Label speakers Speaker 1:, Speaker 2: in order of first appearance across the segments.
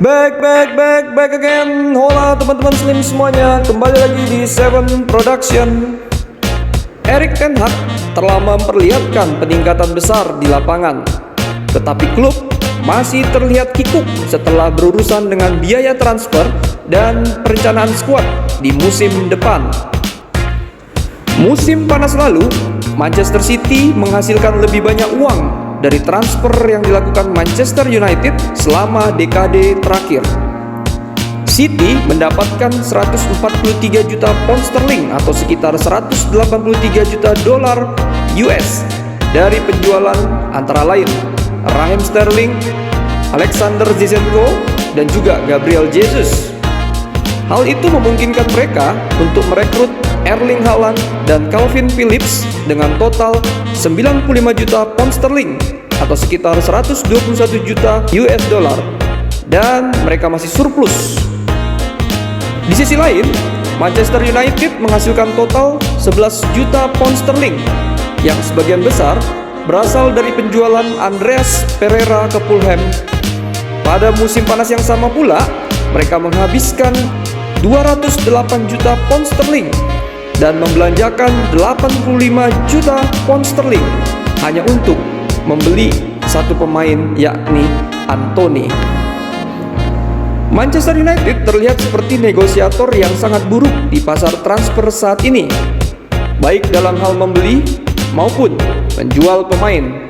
Speaker 1: Back again. Hola teman-teman Slim semuanya, kembali lagi di Seven Production. Erik ten Hag telah memperlihatkan peningkatan besar di lapangan, tetapi klub masih terlihat kikuk setelah berurusan dengan biaya transfer dan perencanaan skuad di musim depan. Musim panas lalu, Manchester City menghasilkan lebih banyak uang dari transfer yang dilakukan Manchester United selama dekade terakhir. City mendapatkan 143 juta pound sterling atau sekitar 183 juta dolar US dari penjualan antara lain Raheem Sterling, Alexander Zinchenko, dan juga Gabriel Jesus. Hal itu memungkinkan mereka untuk merekrut Erling Haaland dan Calvin Phillips dengan total 95 juta pound sterling atau sekitar 121 juta US dollar, dan mereka masih surplus. Di sisi lain, Manchester United menghasilkan total 11 juta pound sterling yang sebagian besar berasal dari penjualan Andreas Pereira ke Fulham. Pada musim panas yang sama pula, mereka menghabiskan 208 juta pound sterling dan membelanjakan 85 juta pound sterling hanya untuk membeli satu pemain, yakni Antony. Manchester United terlihat seperti negosiator yang sangat buruk di pasar transfer saat ini, baik dalam hal membeli maupun menjual pemain.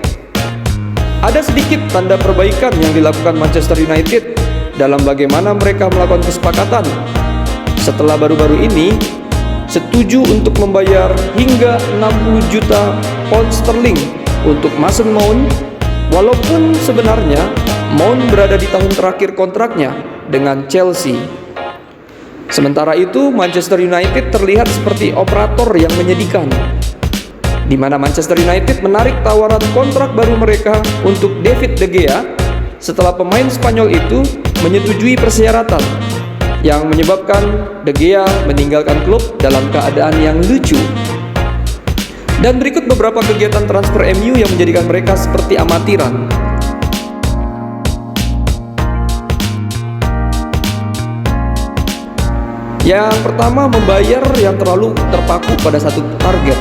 Speaker 1: Ada sedikit tanda perbaikan yang dilakukan Manchester United dalam bagaimana mereka melakukan kesepakatan. Setelah baru-baru ini setuju untuk membayar hingga 60 juta pound sterling untuk Mason Mount, walaupun sebenarnya Mount berada di tahun terakhir kontraknya dengan Chelsea. Sementara itu, Manchester United terlihat seperti operator yang menyedihkan, di mana Manchester United menarik tawaran kontrak baru mereka untuk David De Gea setelah pemain Spanyol itu menyetujui persyaratan, yang menyebabkan De Gea meninggalkan klub dalam keadaan yang lucu. Dan berikut beberapa kegiatan transfer MU yang menjadikan mereka seperti amatiran. Yang pertama, membayar yang terlalu terpaku pada satu target.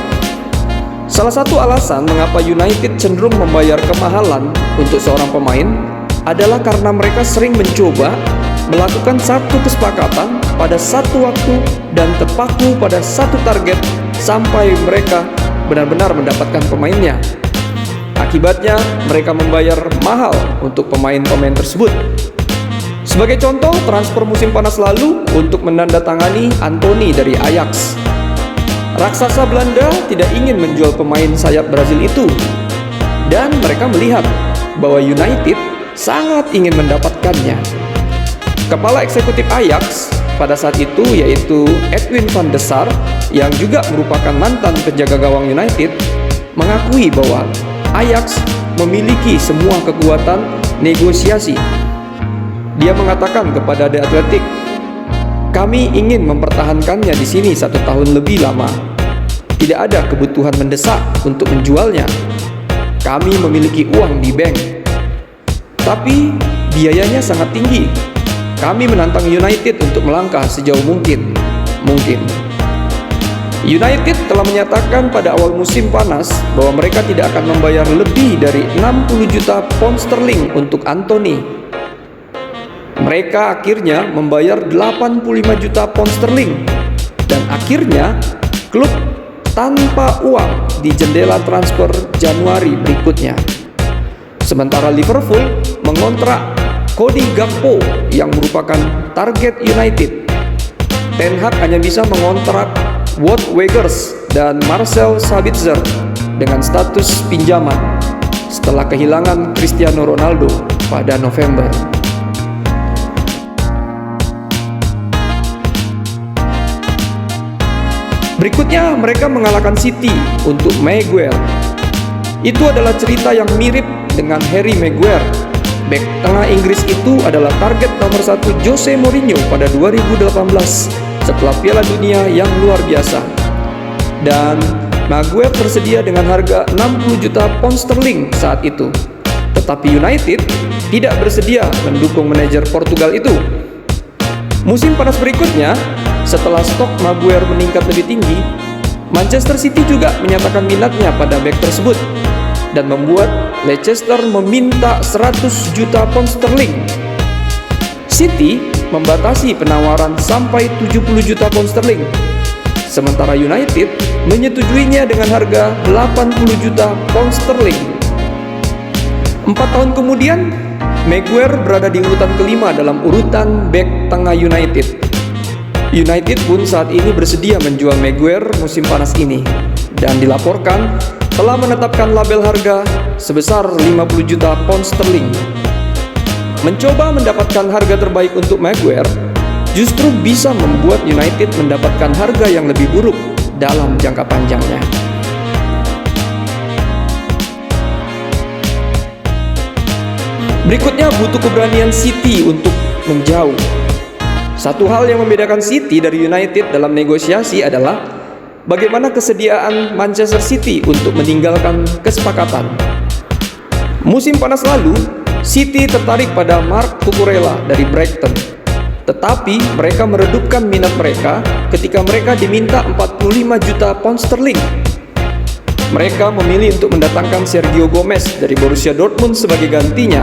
Speaker 1: Salah satu alasan mengapa United cenderung membayar kemahalan untuk seorang pemain adalah karena mereka sering mencoba melakukan satu kesepakatan pada satu waktu dan terpaku pada satu target sampai mereka benar-benar mendapatkan pemainnya. Akibatnya, mereka membayar mahal untuk pemain-pemain tersebut. Sebagai contoh, transfer musim panas lalu untuk menandatangani Antony dari Ajax. Raksasa Belanda tidak ingin menjual pemain sayap Brazil itu, dan mereka melihat bahwa United sangat ingin mendapatkannya. Kepala eksekutif Ajax pada saat itu, yaitu Edwin van der Sar, yang juga merupakan mantan penjaga gawang United, mengakui bahwa Ajax memiliki semua kekuatan negosiasi. Dia mengatakan kepada The Athletic, "Kami ingin mempertahankannya di sini 1 tahun lebih lama. Tidak ada kebutuhan mendesak untuk menjualnya. Kami memiliki uang di bank, tapi biayanya sangat tinggi. Kami menantang United untuk melangkah sejauh mungkin. United telah menyatakan pada awal musim panas bahwa mereka tidak akan membayar lebih dari 60 juta pound sterling untuk Antony. Mereka akhirnya membayar 85 juta pound sterling, dan akhirnya klub tanpa uang di jendela transfer Januari berikutnya. Sementara Liverpool mengontrak Cody Gakpo yang merupakan target United. Ten Hag hanya bisa mengontrak Wout Weghorst dan Marcel Sabitzer dengan status pinjaman setelah kehilangan Cristiano Ronaldo pada November. Berikutnya, mereka mengalahkan City untuk Maguire. Itu adalah cerita yang mirip dengan Harry Maguire. Bek tengah Inggris itu adalah target nomor 1 Jose Mourinho pada 2018 setelah Piala Dunia yang luar biasa. Dan Maguire tersedia dengan harga 60 juta pound sterling saat itu. Tetapi United tidak bersedia mendukung manajer Portugal itu. Musim panas berikutnya, setelah stok Maguire meningkat lebih tinggi, Manchester City juga menyatakan minatnya pada bek tersebut dan membuat Leicester meminta 100 juta pound sterling. City membatasi penawaran sampai 70 juta pound sterling, sementara United menyetujuinya dengan harga 80 juta pound sterling. 4 tahun kemudian, Maguire berada di urutan kelima dalam urutan bek tengah United. United pun saat ini bersedia menjual Maguire musim panas ini dan dilaporkan telah menetapkan label harga sebesar 50 juta pound sterling. Mencoba mendapatkan harga terbaik untuk Maguire justru bisa membuat United mendapatkan harga yang lebih buruk dalam jangka panjangnya. Berikutnya butuh keberanian City untuk menjauh. Satu hal yang membedakan City dari United dalam negosiasi adalah bagaimana kesediaan Manchester City untuk meninggalkan kesepakatan. Musim panas lalu, City tertarik pada Marc Cucurella dari Brighton. Tetapi mereka meredupkan minat mereka ketika mereka diminta 45 juta pound sterling. Mereka memilih untuk mendatangkan Sergio Gomez dari Borussia Dortmund sebagai gantinya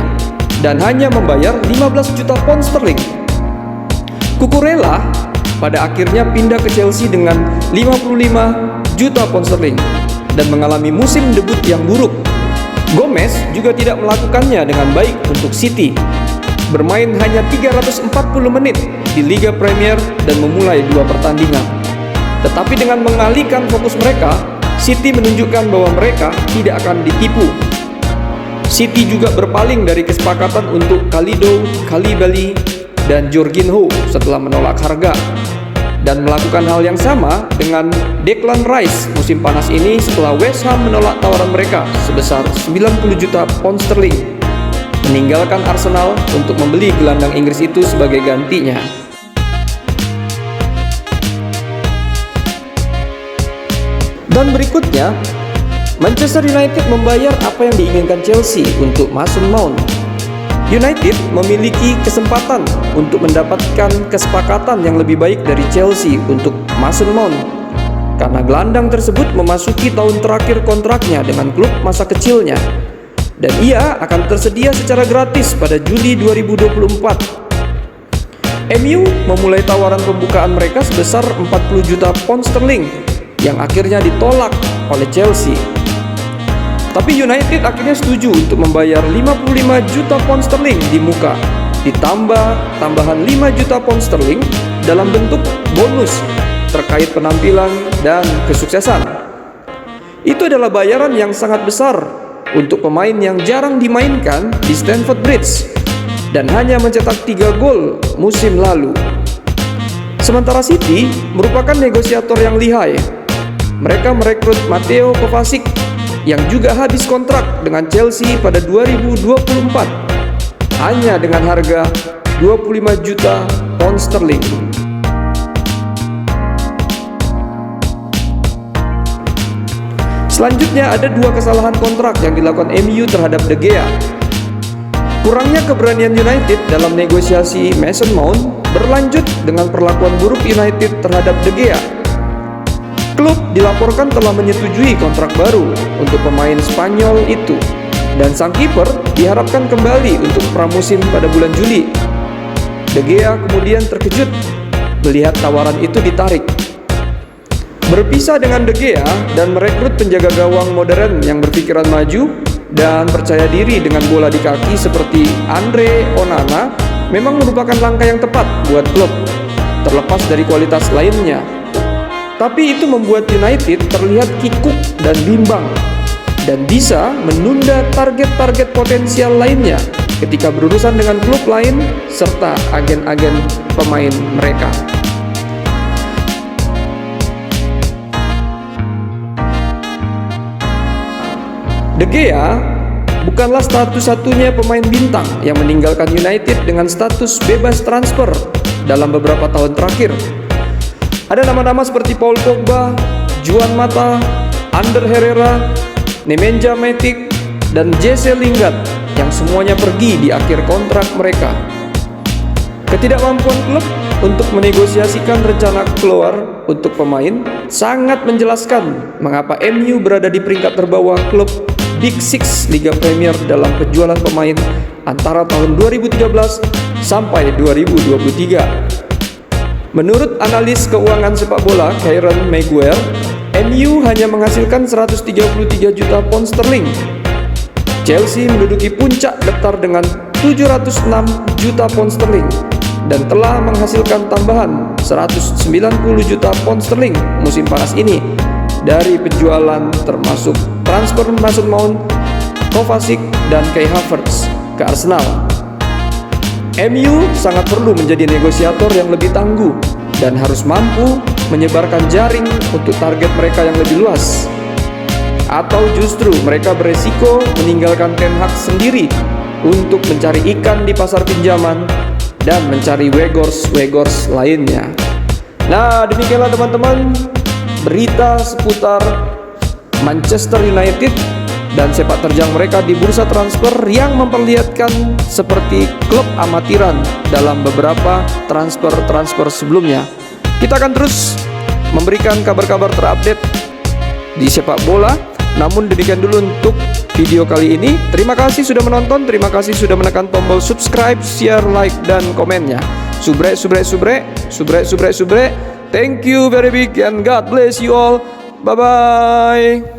Speaker 1: dan hanya membayar 15 juta pound sterling. Cucurella pada akhirnya pindah ke Chelsea dengan 55 juta pound sterling dan mengalami musim debut yang buruk. Gomez juga tidak melakukannya dengan baik untuk City, bermain hanya 340 menit di Liga Premier dan memulai 2 pertandingan. Tetapi dengan mengalihkan fokus mereka, City menunjukkan bahwa mereka tidak akan ditipu. City juga berpaling dari kesepakatan untuk Kalidou Koulibaly dan Jorginho setelah menolak harga, dan melakukan hal yang sama dengan Declan Rice musim panas ini setelah West Ham menolak tawaran mereka sebesar 90 juta pound sterling, meninggalkan Arsenal untuk membeli gelandang Inggris itu sebagai gantinya. Dan berikutnya, Manchester United membayar apa yang diinginkan Chelsea untuk Mason Mount. United memiliki kesempatan untuk mendapatkan kesepakatan yang lebih baik dari Chelsea untuk Mason Mount, karena gelandang tersebut memasuki tahun terakhir kontraknya dengan klub masa kecilnya, dan ia akan tersedia secara gratis pada Juli 2024. MU memulai tawaran pembukaan mereka sebesar 40 juta pound sterling yang akhirnya ditolak oleh Chelsea. Tapi United akhirnya setuju untuk membayar 55 juta pound sterling di muka, ditambah tambahan 5 juta pound sterling dalam bentuk bonus terkait penampilan dan kesuksesan. Itu adalah bayaran yang sangat besar untuk pemain yang jarang dimainkan di Stamford Bridge dan hanya mencetak 3 gol musim lalu. Sementara City merupakan negosiator yang lihai. Mereka merekrut Mateo Kovacic yang juga habis kontrak dengan Chelsea pada 2024 hanya dengan harga 25 juta pound sterling. Selanjutnya ada 2 kesalahan kontrak yang dilakukan MU terhadap De Gea. Kurangnya keberanian United dalam negosiasi Mason Mount berlanjut dengan perlakuan buruk United terhadap De Gea. Klub dilaporkan telah menyetujui kontrak baru untuk pemain Spanyol itu, dan sang kiper diharapkan kembali untuk pramusim pada bulan Juli. De Gea kemudian terkejut melihat tawaran itu ditarik. Berpisah dengan De Gea dan merekrut penjaga gawang modern yang berpikiran maju dan percaya diri dengan bola di kaki seperti Andre Onana memang merupakan langkah yang tepat buat klub, terlepas dari kualitas lainnya. Tapi itu membuat United terlihat kikuk dan bimbang dan bisa menunda target-target potensial lainnya ketika berurusan dengan klub lain serta agen-agen pemain mereka. De Gea bukanlah satu-satunya pemain bintang yang meninggalkan United dengan status bebas transfer dalam beberapa tahun terakhir. Ada nama-nama seperti Paul Pogba, Juan Mata, Ander Herrera, Nemanja Matic, dan Jesse Lingard yang yang semuanya pergi di akhir kontrak mereka. Ketidakmampuan klub untuk menegosiasikan rencana keluar untuk pemain sangat menjelaskan mengapa MU berada di peringkat terbawah klub Big Six Liga Premier dalam penjualan pemain antara tahun 2013 sampai 2023. Menurut analis keuangan sepak bola Kieran Maguire, MU hanya menghasilkan 133 juta pound sterling. Chelsea menduduki puncak daftar dengan 706 juta pound sterling dan telah menghasilkan tambahan 190 juta pound sterling musim panas ini dari penjualan termasuk transfer Mason Mount, Kovacic, dan Kai Havertz ke Arsenal. MU sangat perlu menjadi negosiator yang lebih tangguh dan harus mampu menyebarkan jaring untuk target mereka yang lebih luas. Atau justru mereka beresiko meninggalkan Ten Hag sendiri untuk mencari ikan di pasar pinjaman dan mencari Weghorst lainnya. Nah, demikianlah teman-teman berita seputar Manchester United dan sepak terjang mereka di bursa transfer yang memperlihatkan seperti klub amatiran dalam beberapa transfer sebelumnya. Kita akan terus memberikan kabar-kabar terupdate di sepak bola. Namun demikian dulu untuk video kali ini. Terima kasih sudah menonton, terima kasih sudah menekan tombol subscribe, share, like, dan komennya. Subrek. Thank you very big and God bless you all. Bye-bye.